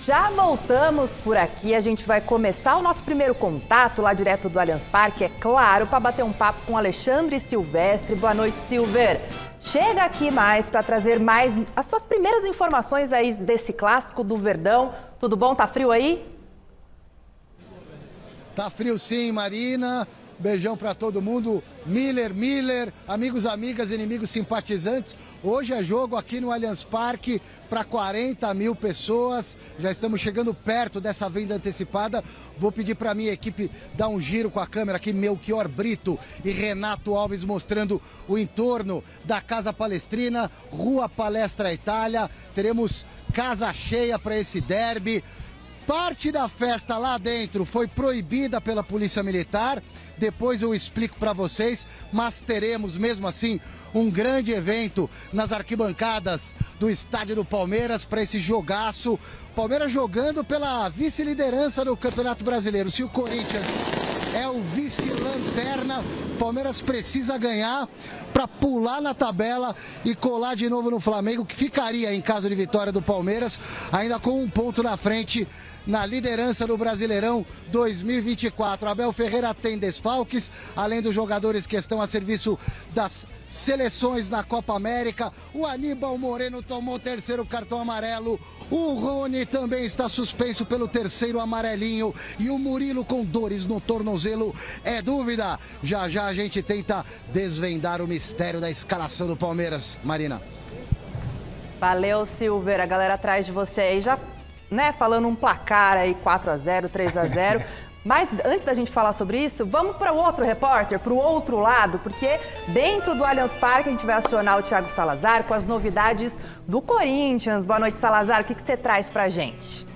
Já voltamos por aqui, a gente vai começar o nosso primeiro contato lá direto do Allianz Parque, é claro, para bater um papo com Alexandre Silvestre. Boa noite, Silver. Chega aqui mais para trazer mais as suas primeiras informações aí desse clássico do Verdão. Tudo bom? Tá frio aí? Tá frio sim, Marina. Beijão para todo mundo. Miller, amigos, amigas, inimigos, simpatizantes. Hoje é jogo aqui no Allianz Parque para 40 mil pessoas. Já estamos chegando perto dessa venda antecipada. Vou pedir para a minha equipe dar um giro com a câmera aqui. Melchior Brito e Renato Alves mostrando o entorno da Casa Palestrina, Rua Palestra Itália. Teremos casa cheia para esse derby. Parte da festa lá dentro foi proibida pela Polícia Militar, depois eu explico para vocês, mas teremos mesmo assim um grande evento nas arquibancadas do estádio do Palmeiras para esse jogaço. Palmeiras jogando pela vice-liderança do Campeonato Brasileiro. Se o Corinthians é o vice-lanterna, Palmeiras precisa ganhar para pular na tabela e colar de novo no Flamengo, que ficaria, em caso de vitória do Palmeiras, ainda com um ponto na frente na liderança do Brasileirão 2024. Abel Ferreira tem desfalques, além dos jogadores que estão a serviço das seleções na Copa América. O Aníbal Moreno tomou o terceiro cartão amarelo. O Rony também está suspenso pelo terceiro amarelinho. E o Murilo com dores no tornozelo é dúvida. Já já a gente tenta desvendar o mistério da escalação do Palmeiras. Marina. Valeu, Silver. A galera atrás de você aí já, né, falando um placar aí, 4-0, 3-0. Mas antes da gente falar sobre isso, vamos para o outro repórter, para o outro lado, porque dentro do Allianz Parque a gente vai acionar o Thiago Salazar com as novidades do Corinthians. Boa noite, Salazar. O que você traz para a gente?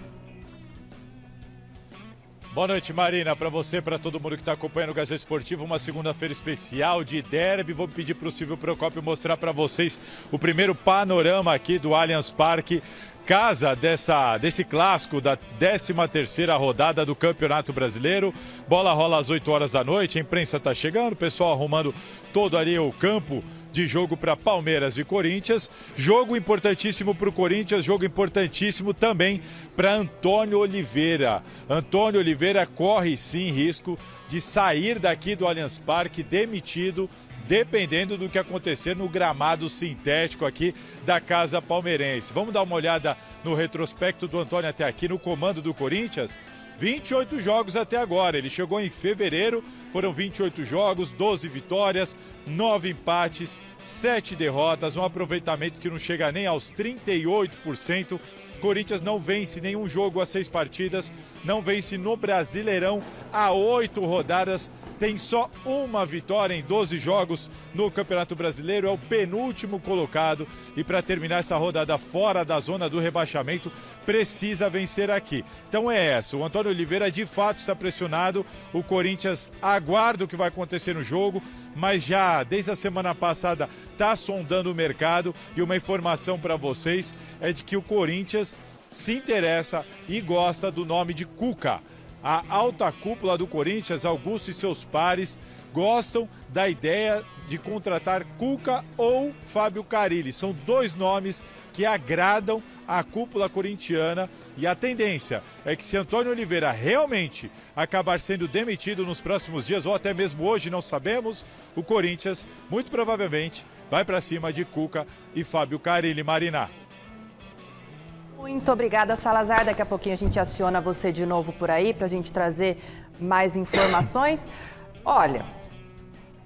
Boa noite, Marina, para você, para todo mundo que está acompanhando o Gazeta Esportivo, uma segunda-feira especial de derby. Vou pedir para o Silvio Procópio mostrar para vocês o primeiro panorama aqui do Allianz Parque, casa desse clássico da 13ª rodada do Campeonato Brasileiro. Bola rola às 8 horas da noite, a imprensa está chegando, o pessoal arrumando todo ali o campo de jogo para Palmeiras e Corinthians. Jogo importantíssimo para o Corinthians, jogo importantíssimo também para Antônio Oliveira. Antônio Oliveira corre sim risco de sair daqui do Allianz Parque demitido, dependendo do que acontecer no gramado sintético aqui da Casa Palmeirense. Vamos dar uma olhada no retrospecto do Antônio até aqui no comando do Corinthians. 28 jogos até agora, ele chegou em fevereiro, foram 28 jogos, 12 vitórias, 9 empates, 7 derrotas, um aproveitamento que não chega nem aos 38%. Corinthians não vence nenhum jogo a 6 partidas, não vence no Brasileirão há 8 rodadas, tem só uma vitória em 12 jogos no Campeonato Brasileiro, é o penúltimo colocado e para terminar essa rodada fora da zona do rebaixamento, precisa vencer aqui. Então é essa, o Antônio Oliveira de fato está pressionado, o Corinthians aguarda o que vai acontecer no jogo, mas já desde a semana passada está sondando o mercado e uma informação para vocês é de que o Corinthians se interessa e gosta do nome de Cuca. A alta cúpula do Corinthians, Augusto e seus pares, gostam da ideia de contratar Cuca ou Fábio Carille. São dois nomes que agradam a cúpula corintiana e a tendência é que se Antônio Oliveira realmente acabar sendo demitido nos próximos dias ou até mesmo hoje, não sabemos, o Corinthians muito provavelmente vai para cima de Cuca e Fábio Carille. Marina. Muito obrigada, Salazar. Daqui a pouquinho a gente aciona você de novo por aí para a gente trazer mais informações. Olha,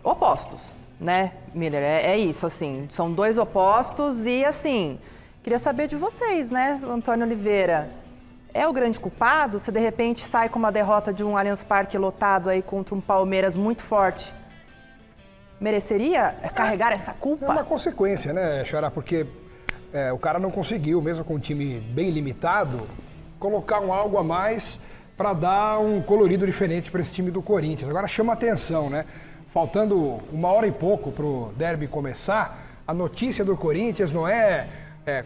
opostos, né, Miller? É isso, assim, são dois opostos e, assim, queria saber de vocês, né, Antônio Oliveira? É o grande culpado? Se de repente sai com uma derrota de um Allianz Parque lotado aí contra um Palmeiras muito forte, mereceria carregar essa culpa? É uma consequência, né, Xará? Porque o cara não conseguiu, mesmo com um time bem limitado, colocar algo a mais para dar um colorido diferente para esse time do Corinthians. Agora chama atenção, né? Faltando 1 hora e pouco para o derby começar, a notícia do Corinthians não é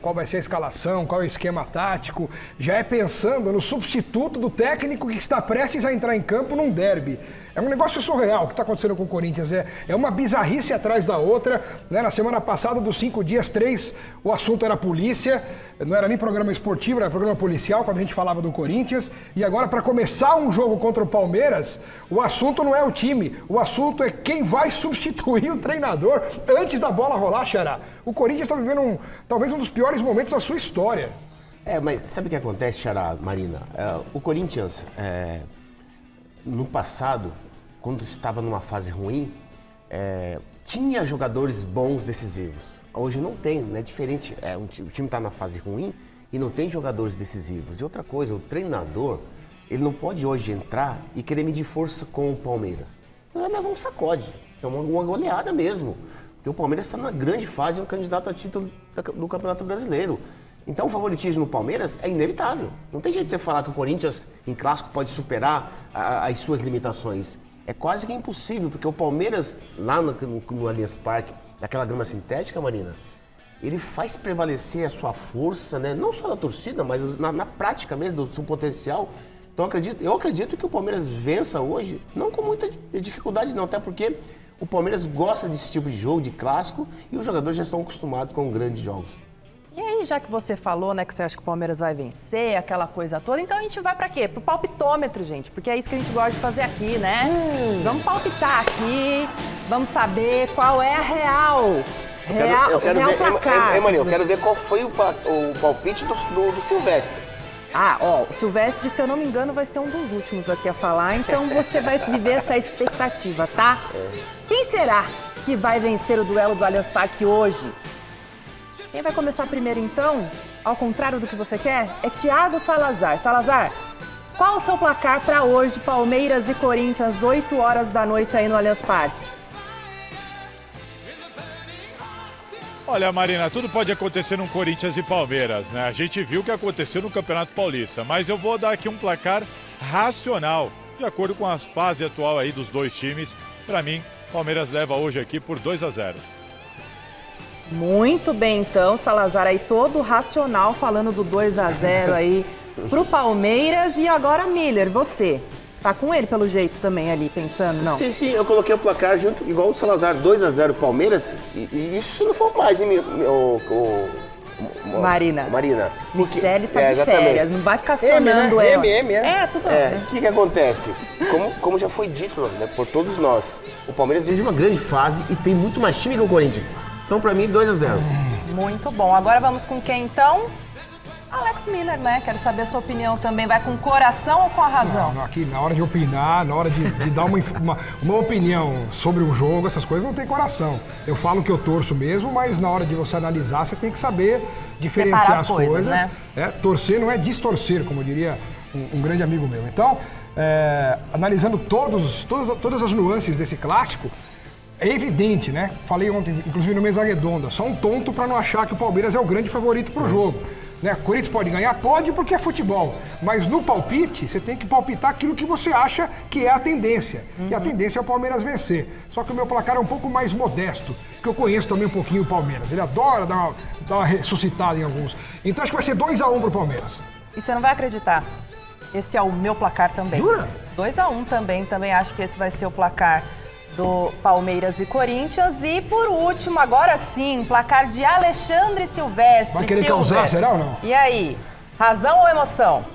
qual vai ser a escalação, qual é o esquema tático, já é pensando no substituto do técnico que está prestes a entrar em campo num derby. É um negócio surreal o que está acontecendo com o Corinthians, é uma bizarrice atrás da outra, né? Na semana passada, dos 5 dias, 3, o assunto era polícia, não era nem programa esportivo, era programa policial, quando a gente falava do Corinthians, e agora para começar um jogo contra o Palmeiras, o assunto não é o time, o assunto é quem vai substituir o treinador antes da bola rolar, Xará. O Corinthians está vivendo talvez um dos piores momentos da sua história. Mas sabe o que acontece, Xará, Marina? O Corinthians, no passado, quando estava numa fase ruim, tinha jogadores bons decisivos. Hoje não tem, né? Diferente. O time está na fase ruim e não tem jogadores decisivos. E outra coisa, o treinador, ele não pode hoje entrar e querer medir força com o Palmeiras. Senão ele leva um sacode, é uma goleada mesmo. Porque o Palmeiras está numa grande fase, é um candidato a título do Campeonato Brasileiro. Então o favoritismo no Palmeiras é inevitável. Não tem jeito de você falar que o Corinthians, em clássico, pode superar as suas limitações. É quase que impossível, porque o Palmeiras, lá no Allianz Parque, naquela grama sintética, Marina, ele faz prevalecer a sua força, né? Não só na torcida, mas na prática mesmo, do seu potencial. Então eu acredito que o Palmeiras vença hoje, não com muita dificuldade não, até porque o Palmeiras gosta desse tipo de jogo, de clássico, e os jogadores já estão acostumados com grandes jogos. E aí, já que você falou, né, que você acha que o Palmeiras vai vencer, aquela coisa toda, então a gente vai pra quê? Pro palpitômetro, gente, porque é isso que a gente gosta de fazer aqui, né? Vamos palpitar aqui, vamos saber qual é a real. Eu quero real ver, placar. Marinho, eu quero ver qual foi o palpite do Silvestre. O Silvestre, se eu não me engano, vai ser um dos últimos aqui a falar, então você vai viver essa expectativa, tá? Quem será que vai vencer o duelo do Allianz Parque hoje? Quem vai começar primeiro, então? Ao contrário do que você quer? É Thiago Salazar. Salazar, qual o seu placar para hoje, Palmeiras e Corinthians, 8 horas da noite aí no Allianz Parque? Olha, Marina, tudo pode acontecer no Corinthians e Palmeiras, né? A gente viu o que aconteceu no Campeonato Paulista, mas eu vou dar aqui um placar racional, de acordo com a fase atual aí dos dois times. Para mim, Palmeiras leva hoje aqui por 2-0. Muito bem, então, Salazar aí todo racional falando do 2-0 aí pro Palmeiras. E agora, Miller, você tá com ele pelo jeito também ali, pensando, não? Sim, eu coloquei o placar junto, igual o Salazar, 2-0 Palmeiras, e isso se não for mais, hein, Marina. Michele tá de exatamente. férias, não vai ficar acionando ela. Tudo bem. O que acontece? Como já foi dito, né, por todos nós, o Palmeiras vive uma grande fase e tem muito mais time que o Corinthians. Então, pra mim, 2-0. Muito bom. Agora vamos com quem, então? Alex Miller, né? Quero saber a sua opinião também. Vai com o coração ou com a razão? Não, aqui, na hora de opinar, na hora de dar uma opinião sobre o jogo, essas coisas não tem coração. Eu falo que eu torço mesmo, mas na hora de você analisar, você tem que saber diferenciar as coisas. Né? Torcer não é distorcer, como diria um grande amigo meu. Então, analisando todas as nuances desse clássico, é evidente, né? Falei ontem, inclusive no Mesa Redonda, só um tonto para não achar que o Palmeiras é o grande favorito pro jogo. Né? O Corinthians pode ganhar? Pode, porque é futebol. Mas no palpite, você tem que palpitar aquilo que você acha que é a tendência. E a tendência é o Palmeiras vencer. Só que o meu placar é um pouco mais modesto, porque eu conheço também um pouquinho o Palmeiras. Ele adora dar uma ressuscitada em alguns. Então acho que vai ser 2-1 pro Palmeiras. E você não vai acreditar, esse é o meu placar também. Jura? 2-1 também acho que esse vai ser o placar do Palmeiras e Corinthians. E por último, agora sim, placar de Alexandre Silvestre. Vai querer causar, será ou não? E aí, razão ou emoção?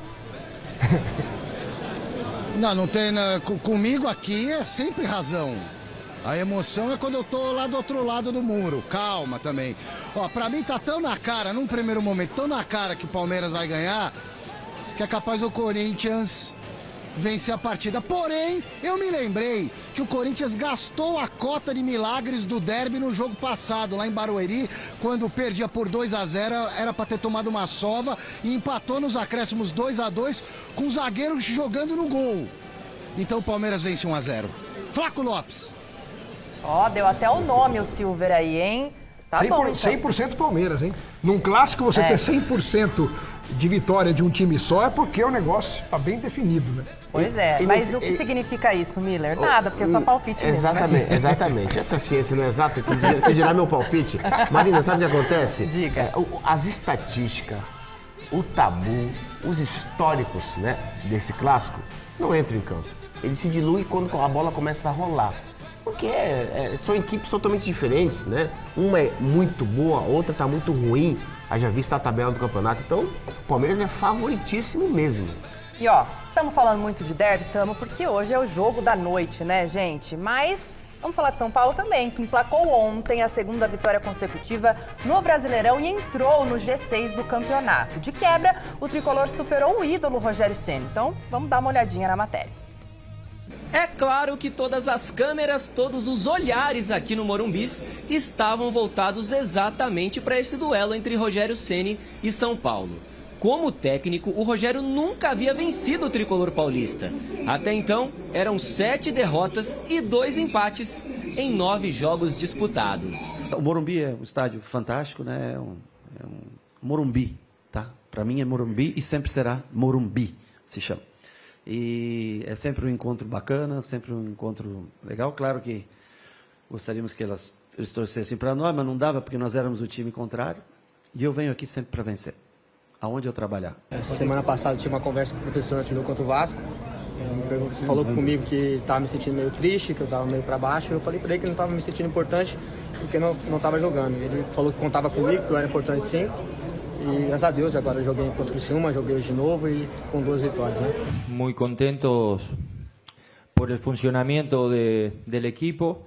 Não tem. Comigo aqui é sempre razão. A emoção é quando eu tô lá do outro lado do muro. Calma também. Ó, pra mim tá tão na cara, num primeiro momento, tão na cara que o Palmeiras vai ganhar, que é capaz o Corinthians vencer a partida. Porém, eu me lembrei que o Corinthians gastou a cota de milagres do derby no jogo passado, lá em Barueri, quando perdia por 2-0, era para ter tomado uma sova e empatou nos acréscimos 2-2 com o zagueiro jogando no gol. Então o Palmeiras vence 1-0. Flaco Lopes. Ó, deu até o nome o Silver aí, hein? Tá bom, então. 100% Palmeiras, hein? Num clássico você ter 100% de vitória de um time só é porque o negócio está bem definido, né? Pois é, mas o que significa isso, Miller? Nada, porque é só palpite mesmo, Exatamente, né? exatamente. Essa ciência não é exata, que dirá meu palpite. Marina, sabe o que acontece? Diga. As estatísticas, o tabu, os históricos, né, desse clássico não entram em campo. Ele se dilui quando a bola começa a rolar. Porque são equipes totalmente diferentes, né? Uma é muito boa, a outra está muito ruim. Já vista a tabela do campeonato. Então, o Palmeiras é favoritíssimo mesmo. E ó, estamos falando muito de derby, porque hoje é o jogo da noite, né, gente? Mas vamos falar de São Paulo também, que emplacou ontem a segunda vitória consecutiva no Brasileirão e entrou no G6 do campeonato. De quebra, o tricolor superou o ídolo Rogério Ceni. Então, vamos dar uma olhadinha na matéria. É claro que todas as câmeras, todos os olhares aqui no Morumbi estavam voltados exatamente para esse duelo entre Rogério Ceni e São Paulo. Como técnico, o Rogério nunca havia vencido o tricolor paulista. Até então, eram 7 derrotas e 2 empates em 9 jogos disputados. O Morumbi é um estádio fantástico, né? É um Morumbi, tá? Para mim é Morumbi e sempre será Morumbi, se chama. E é sempre um encontro bacana, sempre um encontro legal. Claro que gostaríamos que eles torcessem para nós, mas não dava porque nós éramos o time contrário. E eu venho aqui sempre para vencer, aonde eu trabalhar. Semana passada eu tive uma conversa com o professor antes do jogo contra o Vasco. Ele falou comigo que estava me sentindo meio triste, que eu estava meio para baixo. Eu falei para ele que não estava me sentindo importante porque não estava jogando. Ele falou que contava comigo, que eu era importante sim. E graças a Deus agora eu joguei contra o Criciúma, joguei hoje de novo e com 2 vitórias. Né? Muy contentos por el funcionamiento del equipo.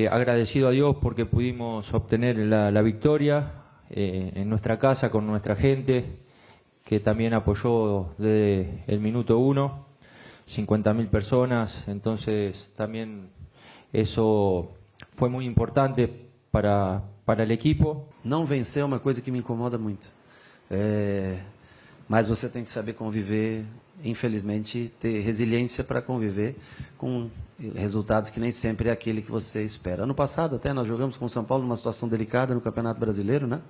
Agradecido a Dios porque pudimos obtener la victoria en nuestra casa con nuestra gente, que también apoyó desde el minuto 1, 50.000 personas, entonces también eso fue muy importante para el equipo. Não vencer é uma coisa que me incomoda muito. Mas você tem que saber conviver, infelizmente, ter resiliência para conviver com resultados que nem sempre é aquele que você espera. Ano passado até nós jogamos com o São Paulo numa situação delicada no Campeonato Brasileiro, né?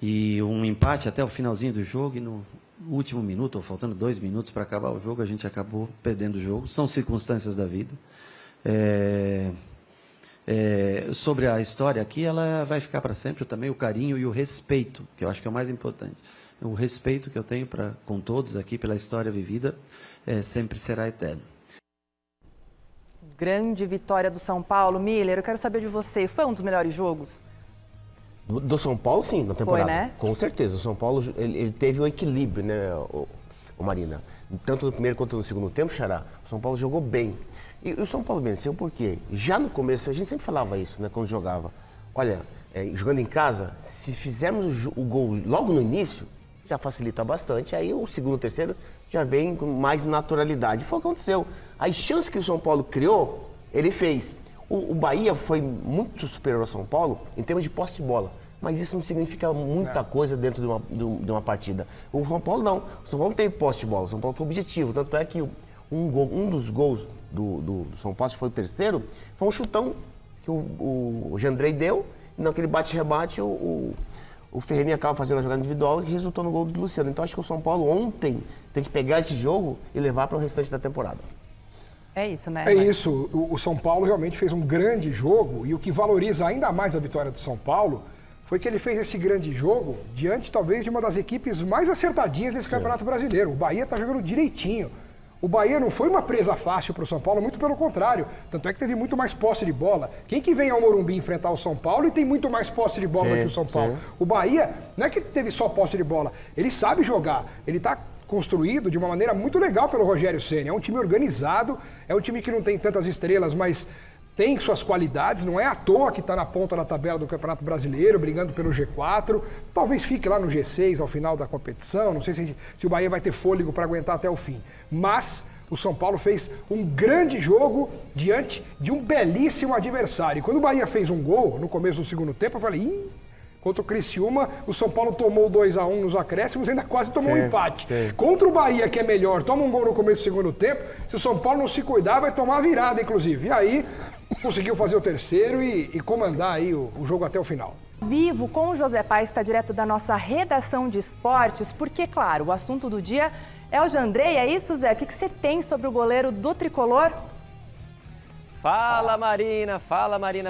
E um empate até o finalzinho do jogo, e no último minuto, ou faltando 2 minutos para acabar o jogo, a gente acabou perdendo o jogo. São circunstâncias da vida. Sobre a história aqui, ela vai ficar para sempre também, o carinho e o respeito, que eu acho que é o mais importante. O respeito que eu tenho com todos aqui pela história vivida sempre será eterno. Grande vitória do São Paulo. Miller, eu quero saber de você, foi um dos melhores jogos? Do São Paulo, sim, na temporada. Foi, né? Com certeza. O São Paulo ele teve um equilíbrio, né, o Marina? Tanto no primeiro quanto no segundo tempo, Xará, o São Paulo jogou bem. E o São Paulo venceu por quê? Já no começo, a gente sempre falava isso, né, quando jogava. Olha, jogando em casa, se fizermos o gol logo no início, já facilita bastante. Aí o segundo e o terceiro já vem com mais naturalidade. Foi o que aconteceu. As chances que o São Paulo criou, ele fez. O Bahia foi muito superior ao São Paulo em termos de posse de bola. Mas isso não significa muita coisa dentro de uma partida. O São Paulo não. O São Paulo não teve posse de bola. O São Paulo foi objetivo. Tanto é que um dos gols do São Paulo, foi o terceiro, foi um chutão que o Jandrei deu. E naquele bate-rebate, o Ferreirinha acaba fazendo a jogada individual e resultou no gol do Luciano. Então acho que o São Paulo ontem tem que pegar esse jogo e levar para o restante da temporada. É isso, né? É isso. O São Paulo realmente fez um grande jogo e o que valoriza ainda mais a vitória do São Paulo foi que ele fez esse grande jogo diante, talvez, de uma das equipes mais acertadinhas desse Campeonato Brasileiro. O Bahia está jogando direitinho. O Bahia não foi uma presa fácil para o São Paulo, muito pelo contrário. Tanto é que teve muito mais posse de bola. Quem que vem ao Morumbi enfrentar o São Paulo e tem muito mais posse de bola do que o São Paulo? O Bahia não é que teve só posse de bola, ele sabe jogar. Ele está construído de uma maneira muito legal pelo Rogério Ceni. É um time organizado, é um time que não tem tantas estrelas, mas tem suas qualidades, não é à toa que está na ponta da tabela do Campeonato Brasileiro, brigando pelo G4. Talvez fique lá no G6 ao final da competição, não sei se o Bahia vai ter fôlego para aguentar até o fim. Mas o São Paulo fez um grande jogo diante de um belíssimo adversário. E quando o Bahia fez um gol no começo do segundo tempo, eu falei, contra o Criciúma, o São Paulo tomou 2-1 nos acréscimos, ainda quase tomou um empate. Contra o Bahia, que é melhor, toma um gol no começo do segundo tempo, se o São Paulo não se cuidar, vai tomar a virada, inclusive. E aí, conseguiu fazer o terceiro e comandar aí o jogo até o final. Vivo com o José Paes, está direto da nossa redação de esportes, porque, claro, o assunto do dia é o Jandrei. É isso, Zé? O que você tem sobre o goleiro do Tricolor? Fala Marina,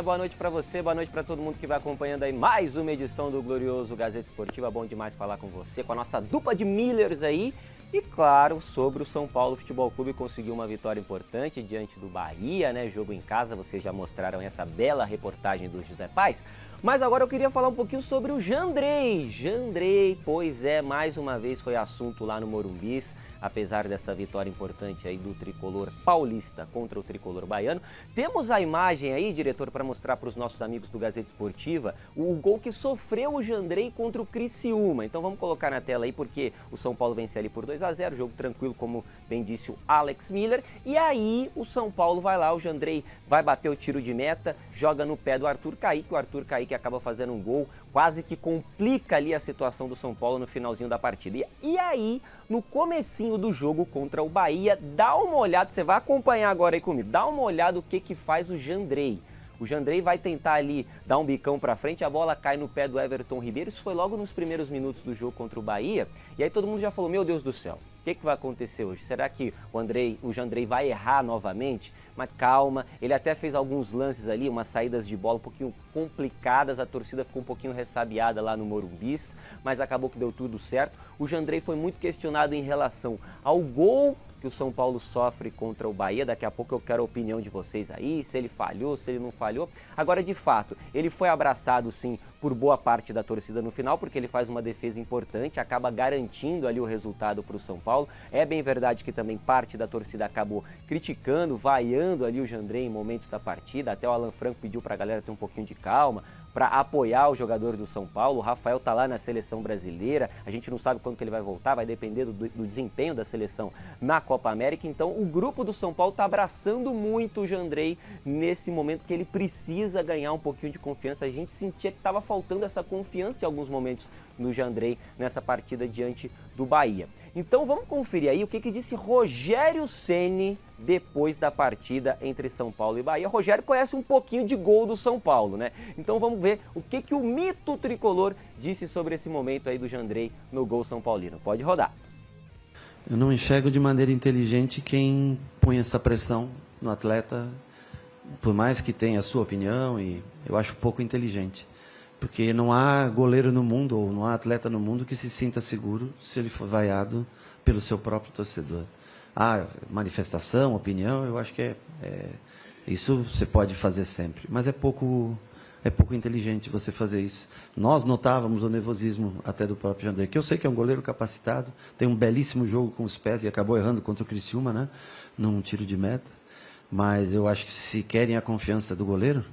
boa noite para você, boa noite para todo mundo que vai acompanhando aí mais uma edição do glorioso Gazeta Esportiva. Bom demais falar com você, com a nossa dupla de Millers aí. E claro, sobre o São Paulo Futebol Clube, conseguiu uma vitória importante diante do Bahia, né? Jogo em casa, vocês já mostraram essa bela reportagem do José Paes. Mas agora eu queria falar um pouquinho sobre o Jandrei. Jandrei, pois é, mais uma vez foi assunto lá no Morumbis, apesar dessa vitória importante aí do tricolor paulista contra o tricolor baiano. Temos a imagem aí, diretor, para mostrar para os nossos amigos do Gazeta Esportiva o gol que sofreu o Jandrei contra o Criciúma. Então vamos colocar na tela aí, porque o São Paulo vence ali por 2-0, jogo tranquilo, como bem disse o Alex Miller. E aí o São Paulo vai lá, o Jandrei vai bater o tiro de meta, joga no pé do Arthur Kaique, o Arthur Kaique acaba fazendo um gol, quase que complica ali a situação do São Paulo no finalzinho da partida. E aí, no comecinho do jogo contra o Bahia, dá uma olhada, você vai acompanhar agora aí comigo, dá uma olhada o que faz o Jandrei. O Jandrei vai tentar ali dar um bicão pra frente, a bola cai no pé do Everton Ribeiro. Isso foi logo nos primeiros minutos do jogo contra o Bahia. E aí todo mundo já falou, meu Deus do céu, o que vai acontecer hoje? Será que o Jandrei vai errar novamente? Mas calma, ele até fez alguns lances ali, umas saídas de bola um pouquinho complicadas, a torcida ficou um pouquinho ressabiada lá no Morumbis, mas acabou que deu tudo certo. O Jandrei foi muito questionado em relação ao gol que o São Paulo sofre contra o Bahia. Daqui a pouco eu quero a opinião de vocês aí, se ele falhou, se ele não falhou. Agora, de fato, ele foi abraçado sim por boa parte da torcida no final, porque ele faz uma defesa importante, acaba garantindo ali o resultado para o São Paulo. É bem verdade que também parte da torcida acabou criticando, vaiando ali o Jandrei em momentos da partida, até o Alan Franco pediu para a galera ter um pouquinho de calma, para apoiar o jogador do São Paulo. O Rafael tá lá na seleção brasileira, a gente não sabe quando que ele vai voltar, vai depender do desempenho da seleção na Copa América. Então o grupo do São Paulo tá abraçando muito o Jandrei nesse momento que ele precisa ganhar um pouquinho de confiança. A gente sentia que estava faltando essa confiança em alguns momentos no Jandrei nessa partida diante do Bahia. Então vamos conferir aí o que disse Rogério Ceni depois da partida entre São Paulo e Bahia. Rogério conhece um pouquinho de gol do São Paulo, né? Então vamos ver o que o mito tricolor disse sobre esse momento aí do Jandrei no gol são paulino. Pode rodar. Eu não enxergo de maneira inteligente quem põe essa pressão no atleta, por mais que tenha a sua opinião, e eu acho pouco inteligente. Porque não há goleiro no mundo, ou não há atleta no mundo que se sinta seguro se ele for vaiado pelo seu próprio torcedor. Manifestação, opinião, eu acho que isso você pode fazer sempre. Mas é pouco inteligente você fazer isso. Nós notávamos o nervosismo até do próprio Jandrei, que eu sei que é um goleiro capacitado, tem um belíssimo jogo com os pés e acabou errando contra o Criciúma, né? Num tiro de meta. Mas eu acho que se querem a confiança do goleiro,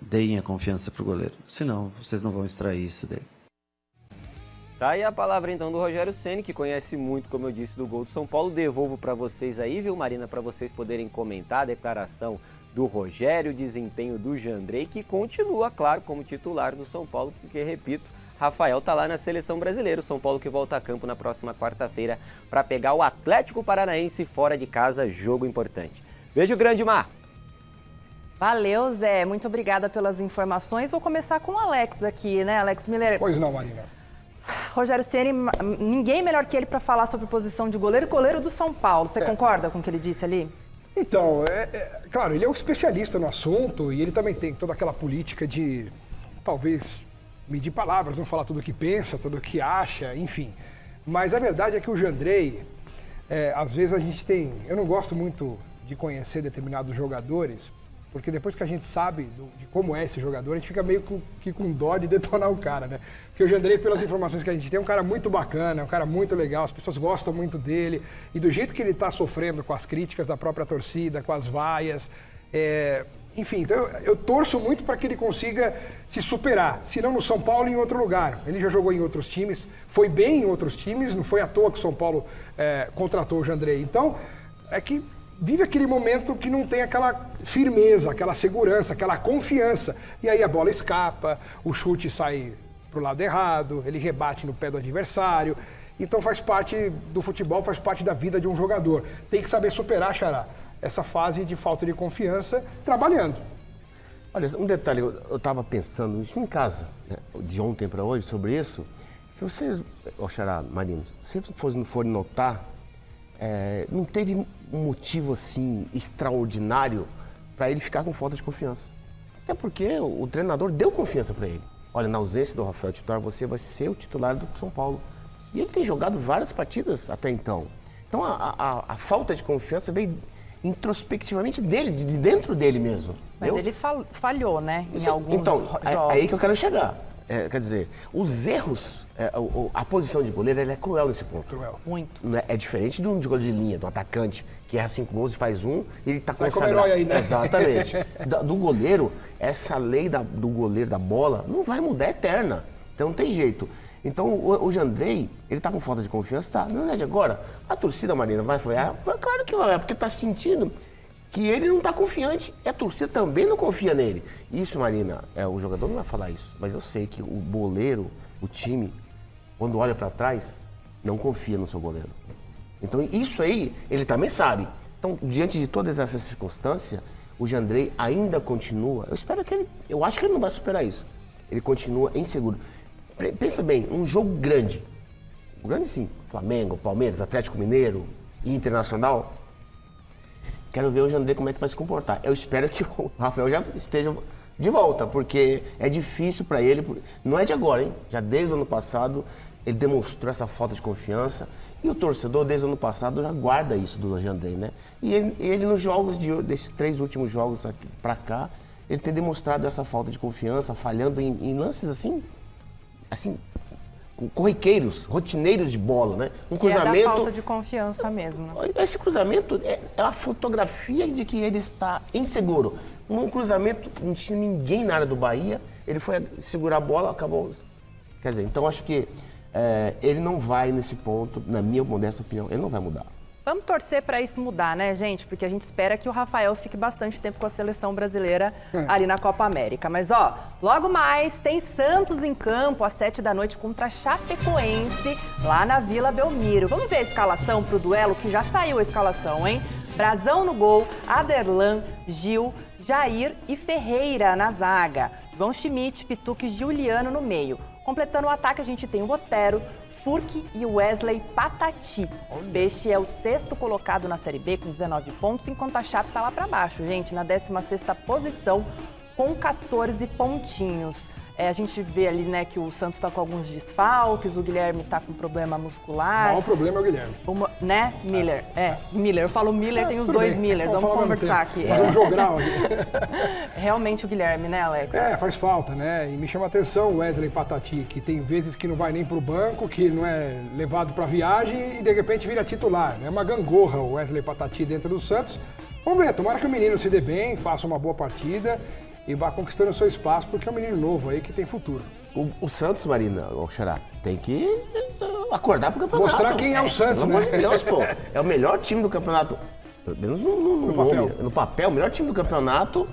deem a confiança para o goleiro. Senão, vocês não vão extrair isso dele. Tá aí a palavra então do Rogério Ceni, que conhece muito, como eu disse, do gol do São Paulo. Devolvo para vocês aí, viu, Marina, para vocês poderem comentar a declaração do Rogério, o desempenho do Jandrei, que continua, claro, como titular do São Paulo, porque, repito, Rafael tá lá na seleção brasileira. O São Paulo que volta a campo na próxima quarta-feira para pegar o Atlético Paranaense fora de casa, jogo importante. Beijo grande, Mar! Valeu, Zé. Muito obrigada pelas informações. Vou começar com o Alex aqui, né, Alex Miller? Pois não, Marina. Rogério Ceni, ninguém melhor que ele para falar sobre posição de goleiro do São Paulo. Você concorda com o que ele disse ali? Então, claro, ele é um especialista no assunto e ele também tem toda aquela política de, talvez, medir palavras, não falar tudo o que pensa, tudo o que acha, enfim. Mas a verdade é que o Jandrei, às vezes a gente tem... Eu não gosto muito de conhecer determinados jogadores, porque depois que a gente sabe de como é esse jogador, a gente fica meio que com dó de detonar o cara, né? Porque o Jandrei, pelas informações que a gente tem, é um cara muito bacana, é um cara muito legal, as pessoas gostam muito dele, e do jeito que ele está sofrendo com as críticas da própria torcida, com as vaias, enfim, então eu torço muito para que ele consiga se superar, se não no São Paulo, em outro lugar. Ele já jogou em outros times, foi bem em outros times, não foi à toa que o São Paulo contratou o Jandrei. Então, é que vive aquele momento que não tem aquela firmeza, aquela segurança, aquela confiança. E aí a bola escapa, o chute sai pro lado errado, ele rebate no pé do adversário. Então faz parte do futebol, faz parte da vida de um jogador. Tem que saber superar, Xará, essa fase de falta de confiança trabalhando. Olha, um detalhe, eu estava pensando isso em casa, né, de ontem para hoje, sobre isso. Se você, Xará, Marino, se você for notar, não teve um motivo assim extraordinário para ele ficar com falta de confiança. Até porque o treinador deu confiança para ele. Olha, na ausência do Rafael titular, você vai ser o titular do São Paulo. E ele tem jogado várias partidas até então. Então a falta de confiança veio introspectivamente dele, de dentro dele mesmo. Mas ele falhou, né? Em alguns então, jogos. é aí que eu quero chegar. Quer dizer, os erros, a posição de goleiro ela é cruel nesse ponto. Cruel. Muito. É diferente de um jogador de linha, de um atacante, que erra 5 gols e faz um, e ele tá Sai consagrado. como herói aí, né? Exatamente. Do goleiro, essa lei do goleiro, da bola, não vai mudar, é eterna. Então não tem jeito. Então o Jandrei, ele tá com falta de confiança, tá? Não é de agora. A torcida, Marina, vai apoiar? Claro que vai, porque tá sentindo que ele não tá confiante. E a torcida também não confia nele. Isso, Marina, o jogador não vai falar isso. Mas eu sei que o goleiro, o time, quando olha para trás, não confia no seu goleiro. Então isso aí, ele também sabe. Então, diante de todas essas circunstâncias, o Jandrei ainda continua. Eu acho que ele não vai superar isso. Ele continua inseguro. Pensa bem, um jogo grande. Grande sim, Flamengo, Palmeiras, Atlético Mineiro e Internacional. Quero ver o Jandrei como é que vai se comportar. Eu espero que o Rafael já esteja de volta, porque é difícil para ele. Não é de agora, hein? Já desde o ano passado ele demonstrou essa falta de confiança. E o torcedor, desde o ano passado, já guarda isso do Jandrei, né? E ele nos jogos, desses 3 últimos jogos para cá, ele tem demonstrado essa falta de confiança, falhando em lances assim, corriqueiros, rotineiros de bola, né? Um cruzamento. É da falta de confiança mesmo. Né? Esse cruzamento é a fotografia de que ele está inseguro. Um cruzamento, não tinha ninguém na área do Bahia, ele foi segurar a bola, acabou. Quer dizer, então acho que ele não vai nesse ponto, na minha modesta opinião, ele não vai mudar. Vamos torcer para isso mudar, né, gente? Porque a gente espera que o Rafael fique bastante tempo com a seleção brasileira ali na Copa América. Mas, logo mais tem Santos em campo às 7 da noite contra a Chapecoense, lá na Vila Belmiro. Vamos ver a escalação para o duelo, que já saiu a escalação, hein? Brazão no gol, Aderlan, Gil, Jair e Ferreira na zaga. João Schmidt, Pituca e Juliano no meio. Completando o ataque, a gente tem o Otero, Furque e Wesley Patati. O Peixe é o 6º colocado na Série B com 19 pontos, enquanto a Chape está lá para baixo, gente, na 16ª posição com 14 pontinhos. A gente vê ali, né, que o Santos está com alguns desfalques, o Guilherme está com problema muscular. O maior problema é o Guilherme. Né, Miller? Miller. Eu falo Miller, tem os dois bem. Millers. Vamos conversar aqui. Fazer um jogral aqui. Realmente o Guilherme, né, Alex? Faz falta, né? E me chama a atenção o Wesley Patati, que tem vezes que não vai nem pro banco, que não é levado pra viagem e de repente vira titular. É uma gangorra o Wesley Patati dentro do Santos. Vamos ver, tomara que o menino se dê bem, faça uma boa partida e vá conquistando o seu espaço, porque é um menino novo aí que tem futuro. O Santos, Marina, Xará, tem que acordar pro campeonato. Mostrar quem é o Santos, pelo né? amor de Deus, pô. É o melhor time do campeonato, pelo menos no papel, o melhor time do campeonato,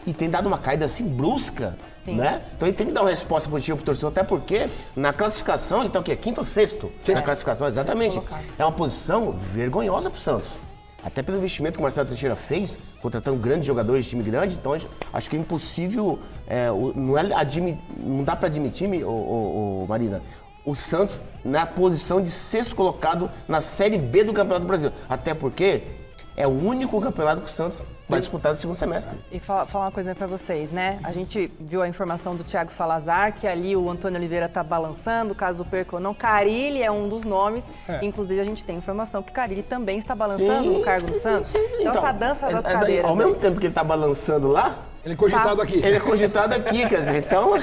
e tem dado uma caída assim brusca, né? Então ele tem que dar uma resposta positiva pro torcedor, até porque na classificação ele tá o quê? 5º ou 6º? Na classificação, exatamente. É uma posição vergonhosa pro Santos. Até pelo investimento que o Marcelo Teixeira fez, contratando grandes jogadores de time grande, então acho que é impossível, não dá para admitir, Marina, o Santos na posição de 6º colocado na Série B do Campeonato Brasileiro. Até porque é o único campeonato que o Santos vai disputar no segundo semestre. E falar uma coisa para vocês, né? A gente viu a informação do Thiago Salazar, que ali o Antônio Oliveira tá balançando, caso perca ou não. Carille é um dos nomes. Inclusive, a gente tem informação que Carille também está balançando no cargo do Santos. Então, essa dança das cadeiras. Ao mesmo tempo que ele tá balançando lá, ele é cogitado aqui. Ele é cogitado aqui, quer dizer, então...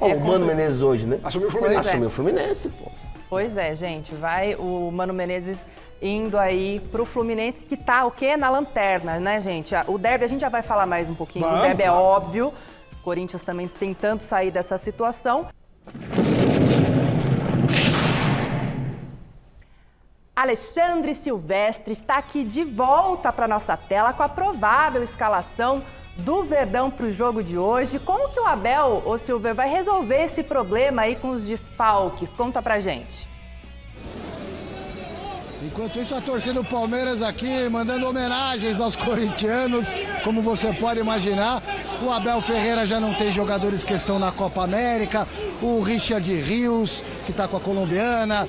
o Mano Menezes hoje, né? Assumiu o Fluminense. Assumiu o Fluminense, pô. Pois é, gente. Vai o Mano Menezes indo aí pro Fluminense, que tá o quê? Na lanterna, né, gente? O derby a gente já vai falar mais um pouquinho. O derby é óbvio. O Corinthians também tentando sair dessa situação. Alexandre Silvestre está aqui de volta para nossa tela com a provável escalação do Verdão para o jogo de hoje. Como que o Abel, ô Silver, vai resolver esse problema aí com os desfalques? Conta pra gente. Enquanto isso, a torcida do Palmeiras aqui mandando homenagens aos corintianos, como você pode imaginar. O Abel Ferreira já não tem jogadores que estão na Copa América. O Richard Rios, que está com a colombiana.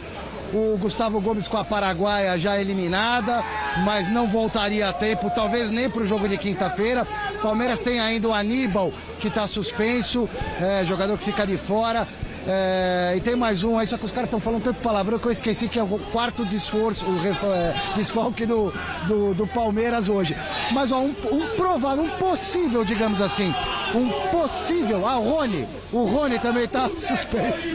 O Gustavo Gomes com a Paraguaia já eliminada, mas não voltaria a tempo, talvez nem para o jogo de quinta-feira. Palmeiras tem ainda o Aníbal, que está suspenso, jogador que fica de fora. E tem mais um aí, só que os caras estão falando tanto palavrão que eu esqueci que é o quarto desfalque do Palmeiras hoje. Mas ó, um provável, um possível, digamos assim, um possível, o Rony também está suspenso.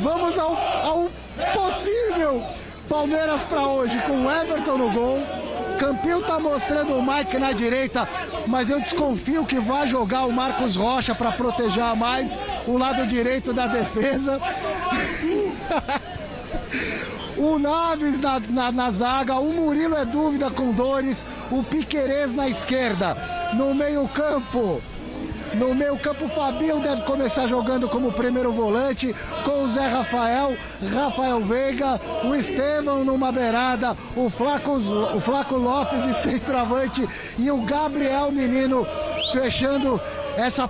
Vamos ao possível Palmeiras para hoje, com o Everton no gol. Campinho tá mostrando o Mike na direita, mas eu desconfio que vai jogar o Marcos Rocha para proteger mais o lado direito da defesa. O Naves na zaga, o Murilo é dúvida com dores, o Piquerez na esquerda. No meio-campo, o Fabinho deve começar jogando como primeiro volante, com o Zé Rafael Veiga, o Estevão numa beirada, o Flaco Lopes de centroavante e o Gabriel Menino fechando essa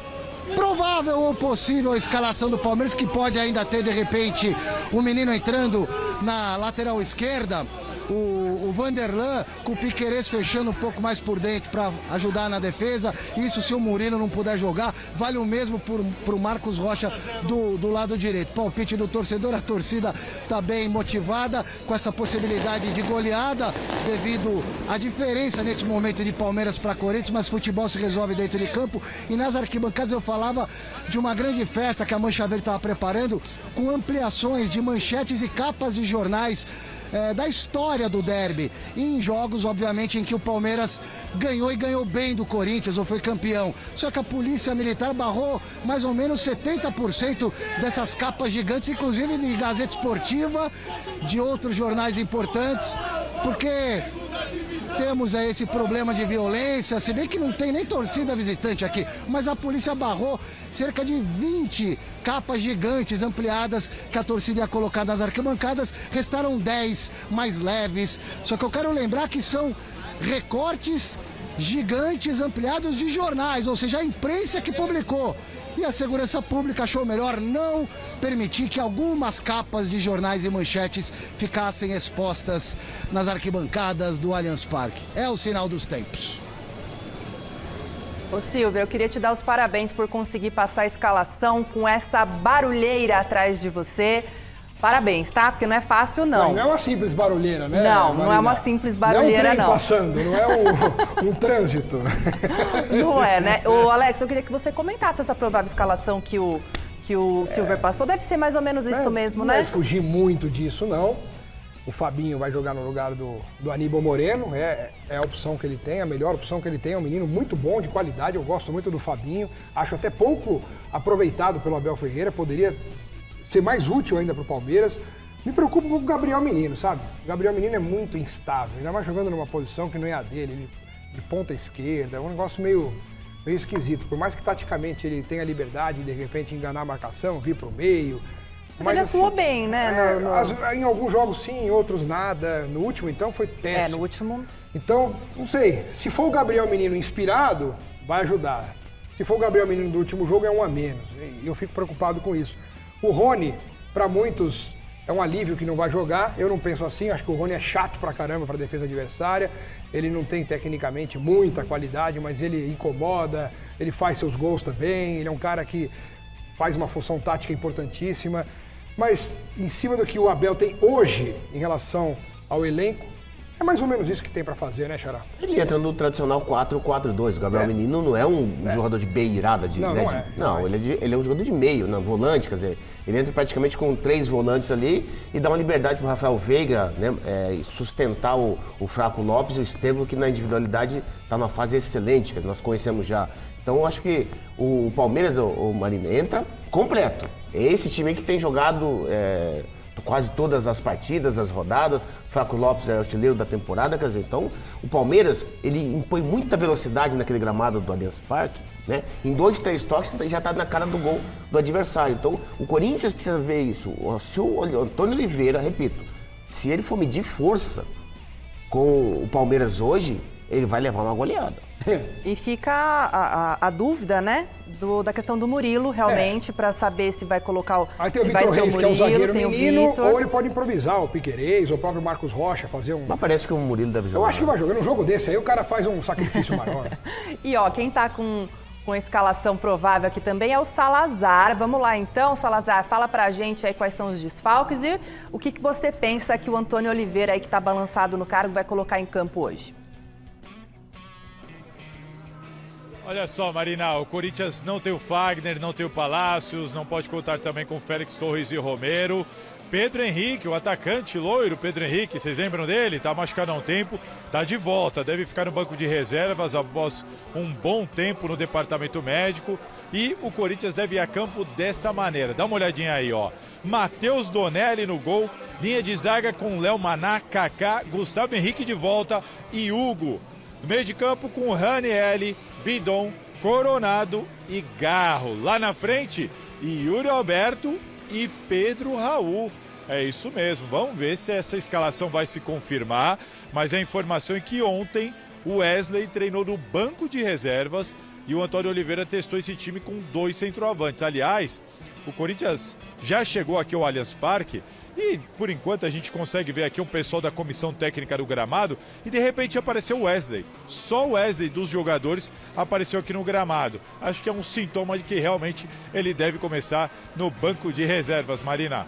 provável ou possível escalação do Palmeiras, que pode ainda ter de repente o Menino entrando na lateral esquerda, o Vanderlan com o Piquerez fechando um pouco mais por dentro para ajudar na defesa. Isso se o Murilo não puder jogar, vale o mesmo pro Marcos Rocha do lado direito. Palpite do torcedor, a torcida está bem motivada com essa possibilidade de goleada devido à diferença nesse momento de Palmeiras para Corinthians, mas futebol se resolve dentro de campo. E nas arquibancadas eu falava de uma grande festa que a Mancha Verde estava preparando, com ampliações de manchetes e capas de jornais da história do derby, e em jogos, obviamente, em que o Palmeiras ganhou e ganhou bem do Corinthians, ou foi campeão. Só que a Polícia Militar barrou mais ou menos 70% dessas capas gigantes, inclusive de Gazeta Esportiva, de outros jornais importantes, porque temos aí esse problema de violência, se bem que não tem nem torcida visitante aqui, mas a polícia barrou cerca de 20 capas gigantes ampliadas que a torcida ia colocar nas arquibancadas, restaram 10 mais leves, só que eu quero lembrar que são recortes gigantes ampliados de jornais, ou seja, a imprensa que publicou. E a segurança pública achou melhor não permitir que algumas capas de jornais e manchetes ficassem expostas nas arquibancadas do Allianz Parque. É o sinal dos tempos. Ô Silvio, eu queria te dar os parabéns por conseguir passar a escalação com essa barulheira atrás de você. Parabéns, tá? Porque não é fácil, não. Não é uma simples barulheira, né? Não é uma simples barulheira, não. Não é um trem passando, não é um trânsito. Não é, né? Ô, Alex, eu queria que você comentasse essa provável escalação que o Silver passou. Deve ser mais ou menos isso mesmo, né? Não vai fugir muito disso, não. O Fabinho vai jogar no lugar do Aníbal Moreno, é a opção que ele tem, a melhor opção que ele tem. É um menino muito bom, de qualidade, eu gosto muito do Fabinho. Acho até pouco aproveitado pelo Abel Ferreira, poderia ser mais útil ainda para o Palmeiras. Me preocupa um pouco o Gabriel Menino, sabe? O Gabriel Menino é muito instável, ainda mais jogando numa posição que não é a dele, ele de ponta esquerda, é um negócio meio esquisito. Por mais que taticamente ele tenha liberdade de repente enganar a marcação, vir para o meio. Mas ele atuou bem, né? Em alguns jogos sim, em outros nada. No último, então, foi péssimo. No último. Então, não sei, se for o Gabriel Menino inspirado, vai ajudar. Se for o Gabriel Menino do último jogo, é um a menos. E eu fico preocupado com isso. O Rony, para muitos, é um alívio que não vai jogar. Eu não penso assim, acho que o Rony é chato pra caramba pra defesa adversária. Ele não tem tecnicamente muita qualidade, mas ele incomoda, ele faz seus gols também. Ele é um cara que faz uma função tática importantíssima. Mas em cima do que o Abel tem hoje em relação ao elenco, é mais ou menos isso que tem pra fazer, né, Xará? Ele entra no tradicional 4-4-2. O Gabriel Menino não é um jogador de beirada. Ele é um jogador de meio, volante, quer dizer, ele entra praticamente com 3 volantes ali e dá uma liberdade pro Rafael Veiga, né, sustentar o Flaco Lopes e o Estevão, que na individualidade está numa fase excelente, que nós conhecemos já. Então eu acho que o Palmeiras, o Marina, entra completo. É esse time que tem jogado quase todas as partidas, as rodadas. Flaco Lopes é artilheiro da temporada, quer dizer, então o Palmeiras, ele impõe muita velocidade naquele gramado do Allianz Parque, né? Em 2, 3 toques já está na cara do gol do adversário. Então o Corinthians precisa ver isso. Se o Antônio Oliveira, repito, se ele for medir força com o Palmeiras hoje, ele vai levar uma goleada. E fica a dúvida, né, da questão do Murilo, realmente, para saber se vai colocar o... Aí tem o se vai Vitor ser Reis, que é um zagueiro tem o menino, Vitor. ou ele pode improvisar, o Piquerez, ou o próprio Marcos Rocha, fazer um... Mas parece que o Murilo deve jogar. Eu acho que vai jogar num jogo desse aí, o cara faz um sacrifício maior. E ó, quem tá com a escalação provável aqui também é o Salazar. Vamos lá então, Salazar, fala pra gente aí quais são os desfalques e o que você pensa que o Antônio Oliveira aí que tá balançado no cargo vai colocar em campo hoje. Olha só, Marina, o Corinthians não tem o Fagner, não tem o Palácios, não pode contar também com Félix Torres e Romero. Pedro Henrique, o atacante loiro, Pedro Henrique, vocês lembram dele? Tá machucado há um tempo, tá de volta, deve ficar no banco de reservas após um bom tempo no departamento médico. E o Corinthians deve ir a campo dessa maneira, dá uma olhadinha aí, ó. Matheus Donelli no gol, linha de zaga com Léo Maná, Kaká, Gustavo Henrique de volta e Hugo. No meio de campo com Ranieri, Bidon, Coronado e Garro. Lá na frente, Yuri Alberto e Pedro Raul. É isso mesmo, vamos ver se essa escalação vai se confirmar, mas a informação é que ontem o Wesley treinou no banco de reservas e o Antônio Oliveira testou esse time com 2 centroavantes. Aliás, o Corinthians já chegou aqui ao Allianz Parque e, por enquanto, a gente consegue ver aqui um pessoal da comissão técnica do gramado e, de repente, apareceu o Wesley. Só o Wesley dos jogadores apareceu aqui no gramado. Acho que é um sintoma de que realmente ele deve começar no banco de reservas, Marina.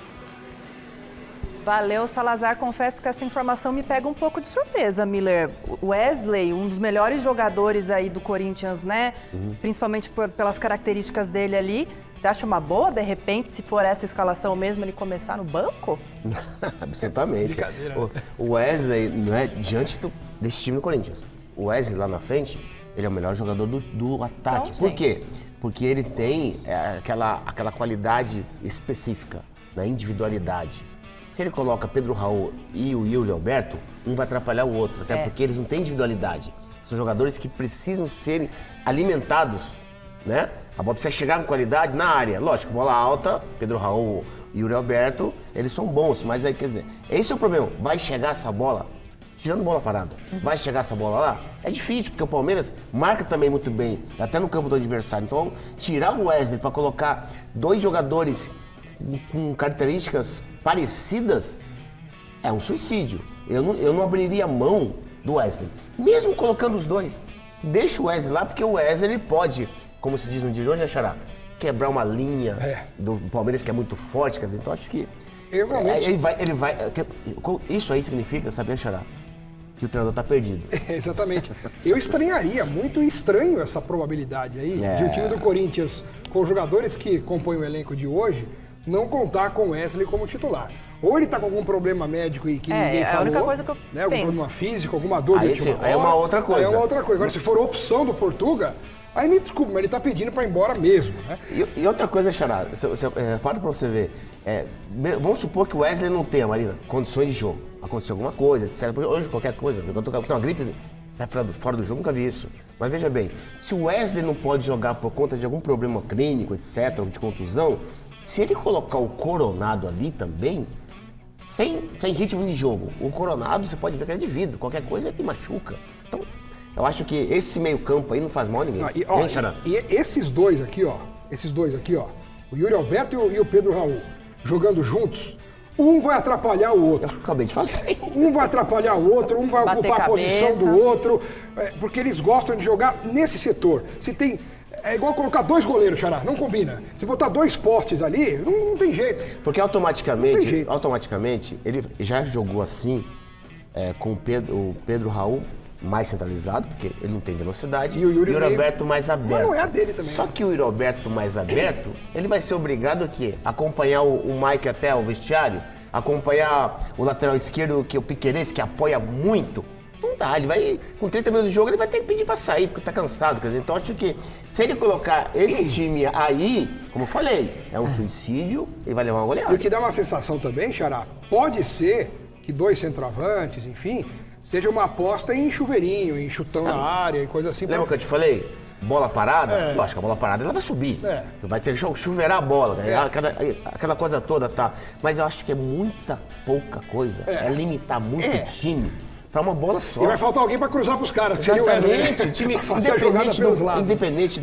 Valeu, Salazar. Confesso que essa informação me pega um pouco de surpresa, Miller. Wesley, um dos melhores jogadores aí do Corinthians, né? Principalmente pelas características dele ali. Você acha uma boa, de repente, se for essa escalação mesmo, ele começar no banco? Absolutamente. Brincadeira. O Wesley não é diante desse time do Corinthians. O Wesley lá na frente, ele é o melhor jogador do ataque. Então, Por quê? Porque ele tem aquela qualidade específica, na individualidade. Se ele coloca Pedro Raul e o Yuri Alberto, um vai atrapalhar o outro, até porque eles não têm individualidade. São jogadores que precisam ser alimentados, né? A bola precisa chegar com qualidade na área. Lógico, bola alta, Pedro Raul e Yuri Alberto, eles são bons, mas aí, quer dizer, esse é o problema. Vai chegar essa bola, tirando bola parada, vai chegar essa bola lá? É difícil, porque o Palmeiras marca também muito bem, até no campo do adversário. Então, tirar o Wesley para colocar 2 jogadores com características parecidas é um suicídio. Eu não abriria mão do Wesley, mesmo colocando os 2. Deixa o Wesley lá, porque o Wesley ele pode, como se diz no dia de hoje, né, Xará? Quebrar uma linha do Palmeiras que é muito forte, quer dizer, então acho que ele vai. Isso aí significa, sabe, Xará? Que o treinador tá perdido. Exatamente. Eu estranharia, muito estranho essa probabilidade aí de o time do Corinthians, com os jogadores que compõem o elenco de hoje, não contar com o Wesley como titular. Ou ele tá com algum problema médico e que ninguém falou. É a única coisa que eu né, algum penso. problema físico, alguma dor de última hora. É uma outra coisa. É uma outra coisa. Agora, se for opção do Portuga, aí me desculpa, mas ele tá pedindo para ir embora mesmo, né? E outra coisa, Xará, para você ver. Vamos supor que o Wesley não tenha, Marina, condições de jogo. Aconteceu alguma coisa, etc. Porque hoje, qualquer coisa, o jogador tem uma gripe, vai fora do jogo, nunca vi isso. Mas veja bem, se o Wesley não pode jogar por conta de algum problema clínico, etc., de contusão, se ele colocar o Coronado ali também, sem ritmo de jogo, o Coronado você pode ver que é de vidro, qualquer coisa ele machuca. Então, eu acho que esse meio campo aí não faz mal a ninguém. E esses dois aqui, ó, o Yuri Alberto e o Pedro Raul, jogando juntos, um vai atrapalhar o outro. Eu acabei de falar isso aí. Um vai atrapalhar o outro, um vai ocupar a posição do outro, porque eles gostam de jogar nesse setor. Se tem... É igual colocar 2 goleiros, Xará, não combina. Se botar 2 postes ali, não tem jeito. Porque automaticamente, ele já jogou assim com o Pedro Raul mais centralizado, porque ele não tem velocidade, e o Yuri Alberto mais aberto. Mas não é a dele também. Só que o Yuri Alberto mais aberto, ele vai ser obrigado a quê? Acompanhar o Mike até o vestiário, acompanhar o lateral esquerdo, que é o Piquerez, que apoia muito. Não dá, ele vai, com 30 minutos de jogo, ele vai ter que pedir pra sair, porque tá cansado, quer dizer, então acho que se ele colocar esse time aí, como eu falei, é um suicídio, ele vai levar uma goleada. E o que dá uma sensação também, Xará, pode ser que 2 centroavantes, enfim, seja uma aposta em chuveirinho, em chutão na área, e coisa assim. Lembra que eu te falei? Bola parada? Lógico, a bola parada ela vai subir. Vai ter que chuveirar a bola, né? Aquela coisa toda, tá? Mas eu acho que é pouca coisa, é limitar muito o time para uma bola só. E vai faltar alguém para cruzar para os caras, que seria o Wesley. Exatamente. O time, independente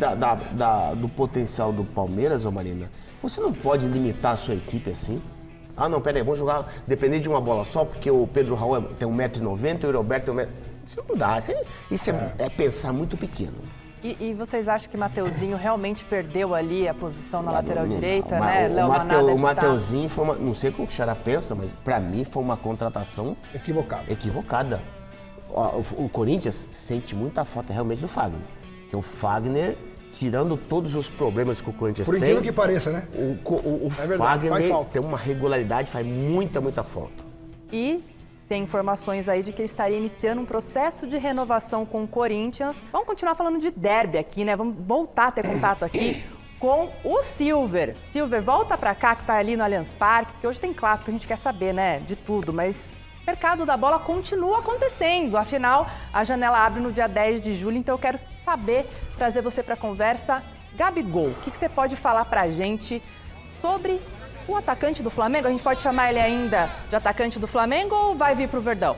do potencial do Palmeiras, ô Marina, você não pode limitar a sua equipe assim. Ah, não, pera aí, vamos jogar depender de uma bola só, porque o Pedro Raul tem 1,90 m e o Roberto tem 1,90 m. Isso não dá. Isso é pensar muito pequeno. E vocês acham que Mateuzinho realmente perdeu ali a posição na lateral direita, né? O Mateuzinho foi uma... Não sei como o Xará pensa, mas pra mim foi uma contratação... Equivocada. O Corinthians sente muita falta realmente do Fagner. Porque o Fagner, tirando todos os problemas que o Corinthians tem... Por incrível que pareça, né? O Fagner tem uma regularidade, faz muita falta. E tem informações aí de que ele estaria iniciando um processo de renovação com o Corinthians. Vamos continuar falando de derby aqui, né? Vamos voltar a ter contato aqui com o Silver. Silver, volta pra cá, que tá ali no Allianz Parque, porque hoje tem clássico, a gente quer saber, né, de tudo, mas o mercado da bola continua acontecendo. Afinal, a janela abre no dia 10 de julho, então eu quero saber, trazer você pra conversa. Gabigol, o que você pode falar pra gente sobre o atacante do Flamengo? A gente pode chamar ele ainda de atacante do Flamengo ou vai vir pro Verdão?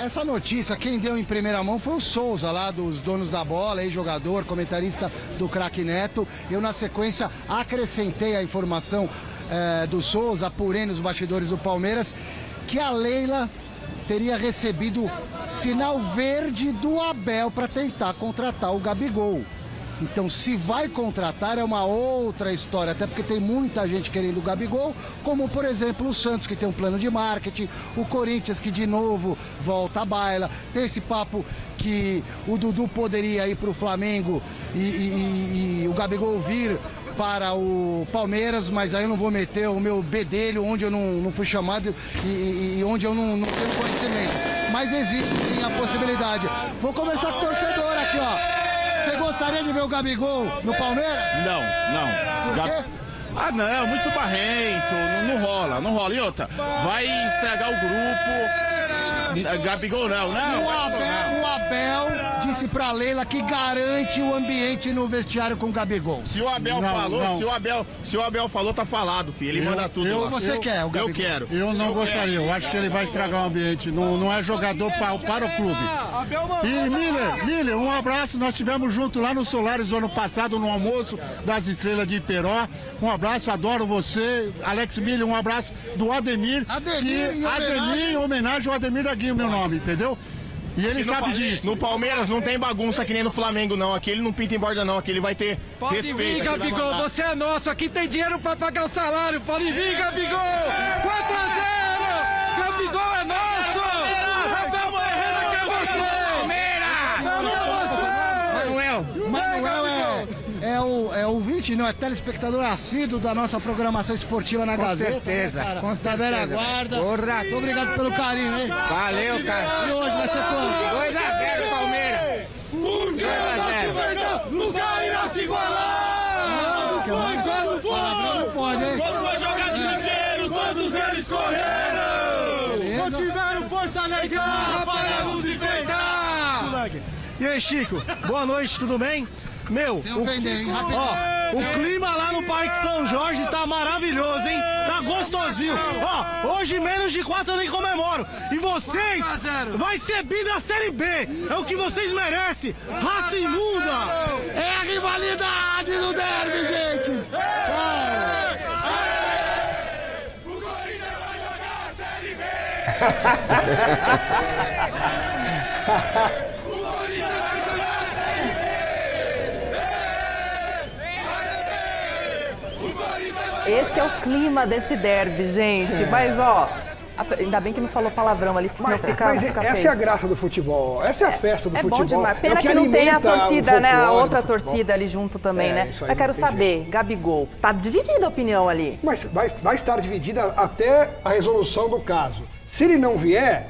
Essa notícia, quem deu em primeira mão foi o Souza, lá dos donos da bola, ex-jogador, comentarista do craque Neto. Eu, na sequência, acrescentei a informação do Souza, apurei nos bastidores do Palmeiras, que a Leila teria recebido sinal verde do Abel para tentar contratar o Gabigol. Então, se vai contratar, é uma outra história, até porque tem muita gente querendo o Gabigol, como, por exemplo, o Santos, que tem um plano de marketing, o Corinthians, que de novo volta à baila, tem esse papo que o Dudu poderia ir para o Flamengo e o Gabigol vir para o Palmeiras, mas aí eu não vou meter o meu bedelho onde eu não fui chamado e onde eu não tenho conhecimento. Mas existe sim a possibilidade. Vou começar com o torcedor aqui, ó. Você gostaria de ver o Gabigol no Palmeiras? Não. Por quê? Ah, não, muito barrento, não rola. E outra, vai estragar o grupo. Gabigol não. O Abel disse pra Leila que garante o ambiente no vestiário com o Gabigol. Se o Abel se o Abel falou, tá falado, filho. Ele manda tudo lá. Você quer o Gabigol? Eu quero. Eu não gostaria, eu acho que ele vai estragar o ambiente. Não é jogador para o clube. E Miller, um abraço. Nós estivemos juntos lá no Solares ano passado, no almoço das Estrelas de Iperó. Um abraço, adoro você. Alex Miller, um abraço do Ademir. Ademir, em homenagem ao Ademir da Guia, meu nome, entendeu? E ele sabe disso. No Palmeiras não tem bagunça que nem no Flamengo, não. Aqui ele não pinta em borda, não. Aqui ele vai ter respeito. Pode vir, Gabigol, você é nosso. Aqui tem dinheiro pra pagar o salário. Pode vir, Gabigol. 4-0. Gabigol é nosso. Abel Ferreira quer você. Manuel é ouvinte, não é telespectador assíduo da nossa programação esportiva na Gazeta. Com certeza. Tá velha guarda. Muito obrigado pelo carinho, hein? Valeu, cara. E hoje vai ser quanto? 2-0 Palmeiras. Porque o Verdão nunca irá se igualar. Não pode, hein? Como foi jogado inteiro, todos eles correram. Não tiveram força legal para nos enfrentar. E aí, Chico, boa noite, tudo bem? Meu, o clima lá no Parque São Jorge tá maravilhoso, hein? Tá gostosinho. Ó, hoje menos de 4 eu nem comemoro. E vocês vai ser bi da Série B. É o que vocês merecem. Raça imunda. É a rivalidade do derby, gente. O Corinthians vai jogar a Série B. Esse é o clima desse derby, gente. Mas, ó, ainda bem que não falou palavrão ali, porque senão fica essa feio. é a graça do futebol. Essa é a festa do futebol. É bom demais. Pena que não tem a torcida, né? A outra torcida ali junto também, né? Eu quero saber, Gabigol, tá dividida a opinião ali. Mas vai estar dividida até a resolução do caso. Se ele não vier,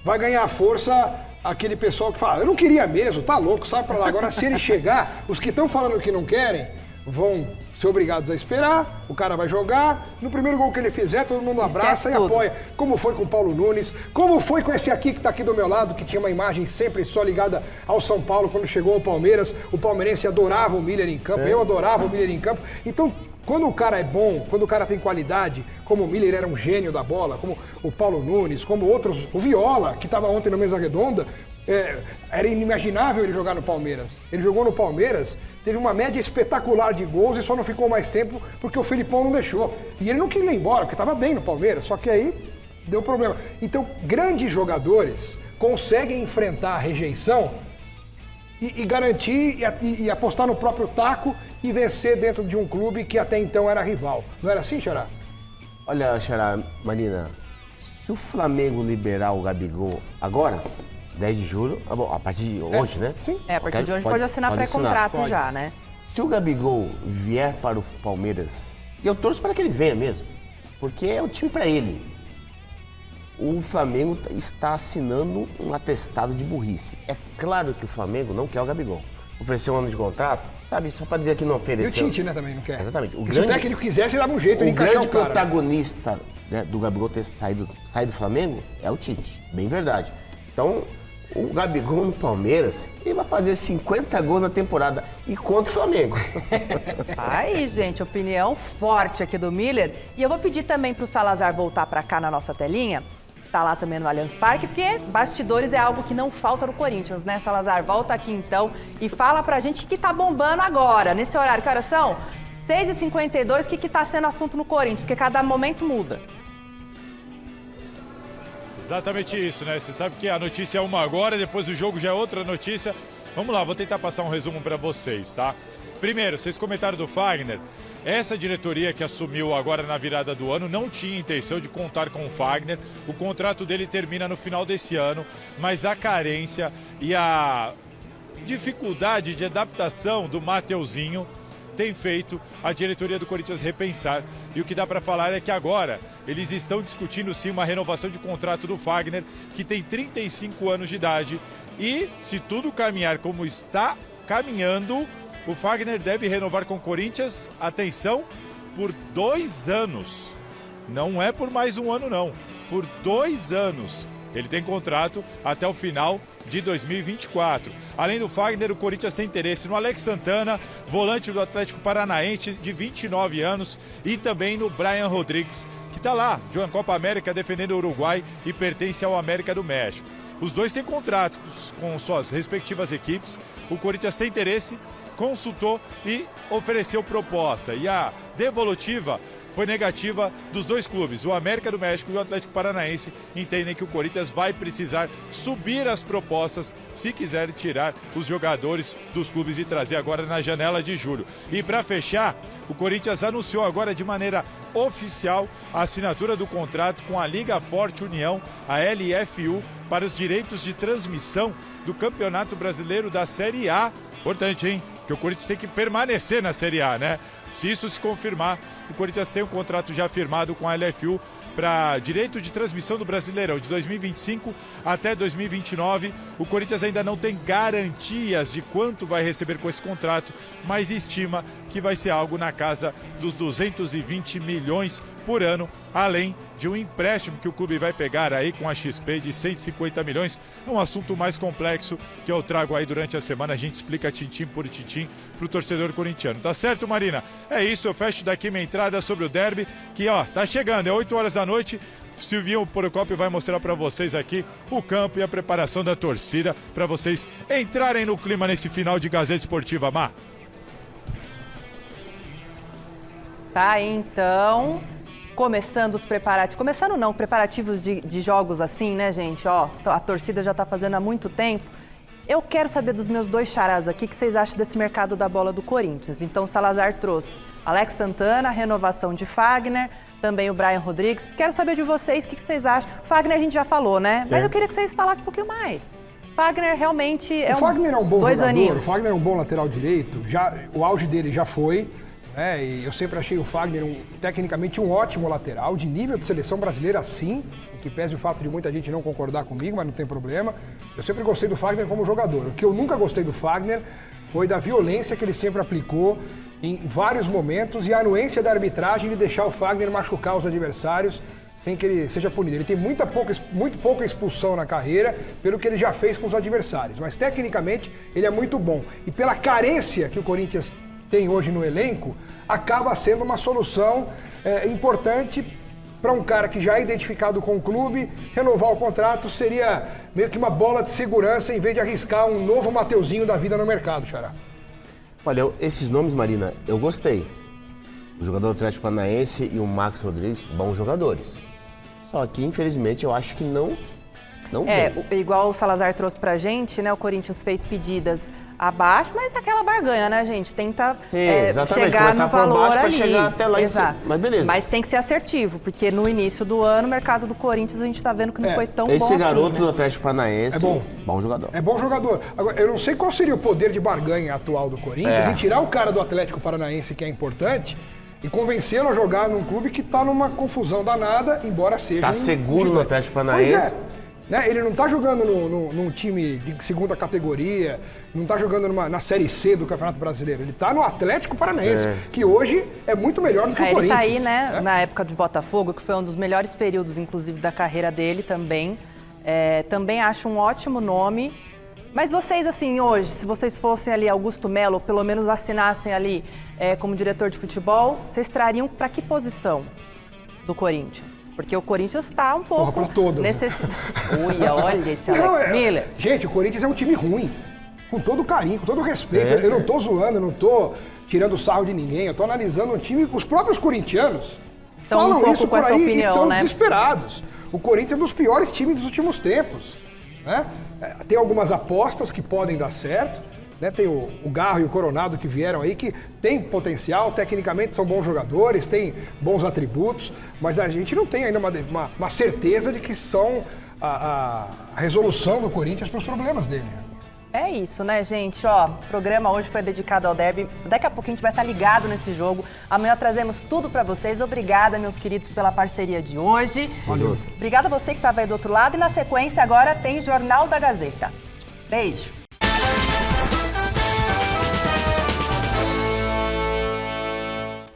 vai ganhar força aquele pessoal que fala, eu não queria mesmo, tá louco, sai pra lá. Agora, se ele chegar, os que estão falando que não querem, vão ser obrigados a esperar, o cara vai jogar, no primeiro gol que ele fizer, todo mundo abraça e apoia. Como foi com o Paulo Nunes, como foi com esse aqui que tá aqui do meu lado, que tinha uma imagem sempre só ligada ao São Paulo, quando chegou ao Palmeiras, o palmeirense adorava o Miller em campo, eu adorava o Miller em campo. Então, Quando o cara é bom, quando o cara tem qualidade, como o Miller era um gênio da bola, como o Paulo Nunes, como outros, o Viola, que estava ontem na mesa redonda, era inimaginável ele jogar no Palmeiras. Ele jogou no Palmeiras, teve uma média espetacular de gols e só não ficou mais tempo porque o Felipão não deixou. E ele não queria ir embora, porque estava bem no Palmeiras, só que aí deu problema. Então, grandes jogadores conseguem enfrentar a rejeição e garantir e apostar no próprio taco e vencer dentro de um clube que até então era rival. Não era assim, Xará? Olha, Xará, Marina, se o Flamengo liberar o Gabigol agora, 10 de julho, a partir de hoje, né? Sim. A partir de hoje pode assinar pré-contrato já, né? Se o Gabigol vier para o Palmeiras, e eu torço para que ele venha mesmo, porque é o time para ele. O Flamengo está assinando um atestado de burrice. É claro que o Flamengo não quer o Gabigol. Ofereceu um ano de contrato, sabe? Só para dizer que não ofereceu. E o Tite, né, também não quer. Exatamente. Se o técnico quisesse, dava um jeito de encaixar o cara. O grande protagonista, né, do Gabigol ter saído do Flamengo é o Tite. Bem verdade. Então, o Gabigol no Palmeiras, ele vai fazer 50 gols na temporada e contra o Flamengo. Aí, gente, opinião forte aqui do Miller. E eu vou pedir também para o Salazar voltar para cá na nossa telinha. Tá lá também no Allianz Parque, porque bastidores é algo que não falta no Corinthians, né, Salazar? Volta aqui então e fala pra gente o que tá bombando agora, nesse horário. Que horas são? 6h52, o que tá sendo assunto no Corinthians? Porque cada momento muda. Exatamente isso, né? Você sabe que a notícia é uma agora, depois do jogo já é outra notícia. Vamos lá, vou tentar passar um resumo pra vocês, tá? Primeiro, vocês comentaram do Fagner. Essa diretoria que assumiu agora na virada do ano não tinha intenção de contar com o Fagner. O contrato dele termina no final desse ano, mas a carência e a dificuldade de adaptação do Mateuzinho tem feito a diretoria do Corinthians repensar. E o que dá para falar é que agora eles estão discutindo sim uma renovação de contrato do Fagner, que tem 35 anos de idade. E se tudo caminhar como está caminhando, o Fagner deve renovar com o Corinthians, atenção, por 2 anos. Não é por mais um ano, não. Por 2 anos. Ele tem contrato até o final de 2024. Além do Fagner, o Corinthians tem interesse no Alex Santana, volante do Atlético Paranaense, de 29 anos, e também no Brian Rodrigues, que está lá, jogando Copa América, defendendo o Uruguai e pertence ao América do México. Os dois têm contratos com suas respectivas equipes. O Corinthians tem interesse, consultou e ofereceu proposta. E a devolutiva foi negativa dos dois clubes. O América do México e o Atlético Paranaense entendem que o Corinthians vai precisar subir as propostas se quiser tirar os jogadores dos clubes e trazer agora na janela de julho. E para fechar, o Corinthians anunciou agora de maneira oficial a assinatura do contrato com a Liga Forte União, a LFU, para os direitos de transmissão do Campeonato Brasileiro da Série A. Importante, hein? Que o Corinthians tem que permanecer na Série A, né? Se isso se confirmar, o Corinthians tem um contrato já firmado com a LFU para direito de transmissão do Brasileirão de 2025 até 2029. O Corinthians ainda não tem garantias de quanto vai receber com esse contrato, mas estima que vai ser algo na casa dos 220 milhões por ano, além de um empréstimo que o clube vai pegar aí com a XP de 150 milhões. Um assunto mais complexo que eu trago aí durante a semana. A gente explica tintim por tintim para o torcedor corintiano. Tá certo, Marina? É isso, eu fecho daqui minha entrada sobre o derby, que ó, tá chegando, é 8 horas da noite. Silvinho Porocópio vai mostrar para vocês aqui o campo e a preparação da torcida para vocês entrarem no clima nesse final de Gazeta Esportiva, Má. Tá, então, começando os preparativos. Começando não, preparativos de jogos assim, né, gente? Ó, a torcida já tá fazendo há muito tempo. Eu quero saber dos meus dois charás aqui, o que vocês acham desse mercado da bola do Corinthians. Então, o Salazar trouxe Alex Santana, renovação de Fagner, também o Brian Rodrigues. Quero saber de vocês o que vocês acham. Fagner a gente já falou, né? Mas eu queria que vocês falassem um pouquinho mais. Fagner realmente é o Fagner é um bom jogador, aninhos. O Fagner é um bom lateral direito, o auge dele já foi, né? E eu sempre achei o Fagner tecnicamente um ótimo lateral, de nível de seleção brasileira sim, e que pese o fato de muita gente não concordar comigo, mas não tem problema. Eu sempre gostei do Fagner como jogador. O que eu nunca gostei do Fagner foi da violência que ele sempre aplicou em vários momentos e a anuência da arbitragem de deixar o Fagner machucar os adversários sem que ele seja punido. Ele tem muito pouca expulsão na carreira pelo que ele já fez com os adversários, mas tecnicamente ele é muito bom. E pela carência que o Corinthians tem hoje no elenco, acaba sendo uma solução importante para um cara que já é identificado com o clube. Renovar o contrato seria meio que uma bola de segurança em vez de arriscar um novo Mateuzinho da vida no mercado, Xará. Olha, esses nomes, Marina, eu gostei. O jogador do Atlético Paranaense e o Max Rodrigues, bons jogadores. Só que, infelizmente, eu acho que não vem. Igual o Salazar trouxe pra gente, né? O Corinthians fez pedidas abaixo, mas aquela barganha, né, gente? Tenta chegar no valor ali. Chegar até lá. Exato. Mas beleza. Mas tem que ser assertivo, porque no início do ano, o mercado do Corinthians, a gente tá vendo que não foi tão bom assim. Esse garoto né? do Atlético Paranaense é bom jogador. É bom jogador. Agora, eu não sei qual seria o poder de barganha atual do Corinthians e tirar o cara do Atlético Paranaense, que é importante, e convencê-lo a jogar num clube que tá numa confusão danada, embora seja Tá seguro no Atlético Paranaense. Pois é. Né? Ele não está jogando num time de segunda categoria, não está jogando na Série C do Campeonato Brasileiro. Ele está no Atlético Paranaense, que hoje é muito melhor do que o Corinthians. Ele está aí, né, na época de Botafogo, que foi um dos melhores períodos, inclusive, da carreira dele também. Também acho um ótimo nome. Mas vocês, assim, hoje, se vocês fossem ali Augusto Melo, pelo menos assinassem ali como diretor de futebol, vocês trariam para que posição do Corinthians? Porque o Corinthians está um pouco necessitado. Olha esse Alex Miller. Gente, o Corinthians é um time ruim. Com todo carinho, com todo respeito. Eu não estou zoando, eu não estou tirando sarro de ninguém. Eu estou analisando um time. Os próprios corintianos falam isso por aí e estão desesperados. O Corinthians é um dos piores times dos últimos tempos. Né? Tem algumas apostas que podem dar certo. Né? Tem o Garro e o Coronado que vieram aí, que tem potencial, tecnicamente são bons jogadores, têm bons atributos, mas a gente não tem ainda uma certeza de que são a resolução do Corinthians para os problemas dele. É isso, né, gente? Ó, o programa hoje foi dedicado ao derby. Daqui a pouquinho a gente vai estar ligado nesse jogo. Amanhã trazemos tudo para vocês. Obrigada, meus queridos, pela parceria de hoje. Valeu. Obrigada a você que estava aí do outro lado. E na sequência agora tem Jornal da Gazeta. Beijo.